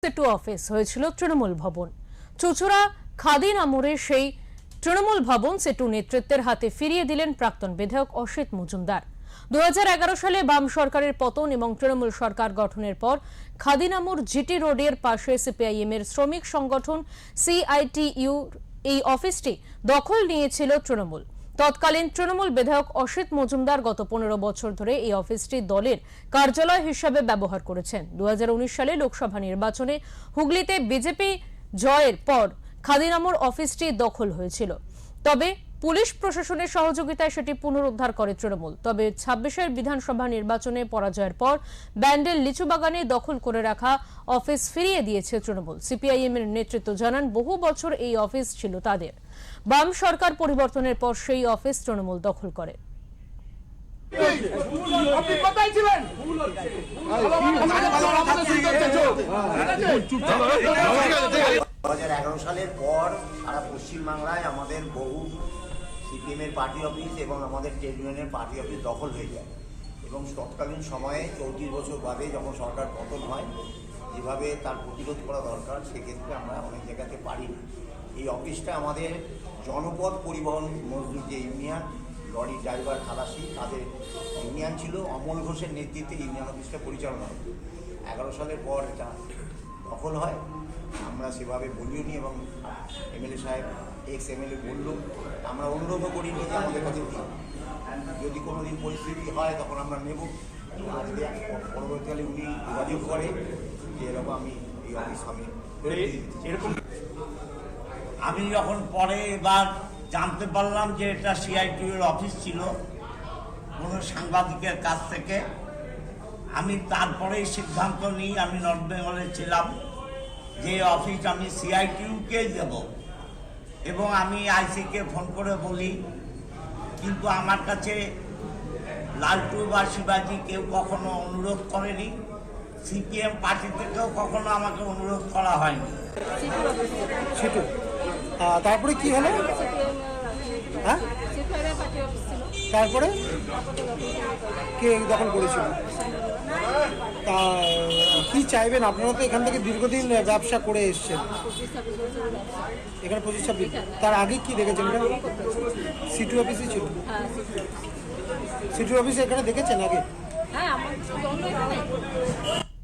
সেটু office হয়েছিল তৃণমূল ভবন। চুচুড়া খাদিন আমরে সেই তৃণমূল ভবন সেটু নেতৃত্বের হাতে ফিরিয়ে দিলেন প্রাক্তন বিধায়ক অসিত মজুমদার। 2011 সালে বাম সরকারের পতন এবং তৃণমূল সরকার গঠনের পর খাদিনামুর জিটি রোডের পাশে সিপিআইএম এর শ্রমিক সংগঠন সিআইটিইউ এই অফিসটি দখল নিয়েছিল তৃণমূল। তৎকালীন তৃণমূল বিধায়ক অসিত মজুমদার গত 15 বছর ধরে এই অফিসটি দলের কার্যালয় হিসেবে ব্যবহার করেছেন। 2019 সালে লোকসভা নির্বাচনে হুগলিতে বিজেপি জয়ের পর খাদিনামুর অফিসটি দখল হয়েছিল, তবে পুলিশ প্রশাসনের সহযোগিতায় সেটি পুনরুদ্ধার করে তৃণমূল। তবে 26-এর বিধানসভা নির্বাচনে পরাজয়ের পর ব্যান্ডেল লিচুবাগানে দখল করে রাখা অফিস ফিরিয়ে দিয়েছে তৃণমূল। সিপিআইএম এর নেতৃত্ব জানান, বহু বছর এই অফিস ছিল তাদের। বাম সরকার পরিবর্তনের পর সেই অফিস তৃণমূল দখল করে। 2011 সালের পর সারা পশ্চিমবাংলায় আমাদের বহু সিপিএম এর পার্টি অফিস এবং আমাদের ট্রেড ইউনিয়নের পার্টি অফিস দখল হয়ে যায় এবং তৎকালীন সময়ে 34 বছর বাদে যখন সরকার পতন হয়, যেভাবে তার প্রতিরোধ করা দরকার সেক্ষেত্রে আমরা অনেক জায়গাতে পারি না। এই অফিসটা আমাদের জনপদ পরিবহন মজদুর যে ইউনিয়ন, লরি ড্রাইভার, খালাসি, তাদের ইউনিয়ন ছিল। অমল ঘোষের নেতৃত্বে ইউনিয়ন অফিসটা পরিচালনা হতো। 11 সালের পর এটা দখল হয়, আমরা সেভাবে বলিও নি এবং এমএলএ সাহেব এক্স এমএলএ বললো, আমরা অনুরোধও করিনি যে আমাদের কাছে দিন, যদি কোনো দিন পরিস্থিতি হয় তখন আমরা নেব। আর যদি পরবর্তীকালে উনি যোগাযোগ করে যে এরকম আমি এই অফিস এরকম আমি যখন পরে এবার জানতে পারলাম যে এটা সিআইটিউর অফিস ছিল কোনো সাংবাদিকের কাছ থেকে, আমি তারপরেই সিদ্ধান্ত নিই, আমি নর্থ বেঙ্গলে ছিলাম, যে অফিস আমি সিআইটিউকে দেব এবং আমি আইসিকে ফোন করে বলি, কিন্তু আমার কাছে লালটু বা শিবাজি কেউ কখনো অনুরোধ করেনি, সিপিএম পার্টি থেকেও কখনো আমাকে অনুরোধ করা হয়নি। তারপরে কি হলো? হ্যাঁ, তারপরে কে দখল করেছিল? তা কি চাইবেন? আপনারা তো এখান থেকে দীর্ঘদিন ব্যবসা করে এসছেন, এখানে 25-26, তার আগে কি দেখেছেন? সিটি অফিসই ছিল। সিটি অফিস এখানে দেখেছেন আগে? হ্যাঁ, আমার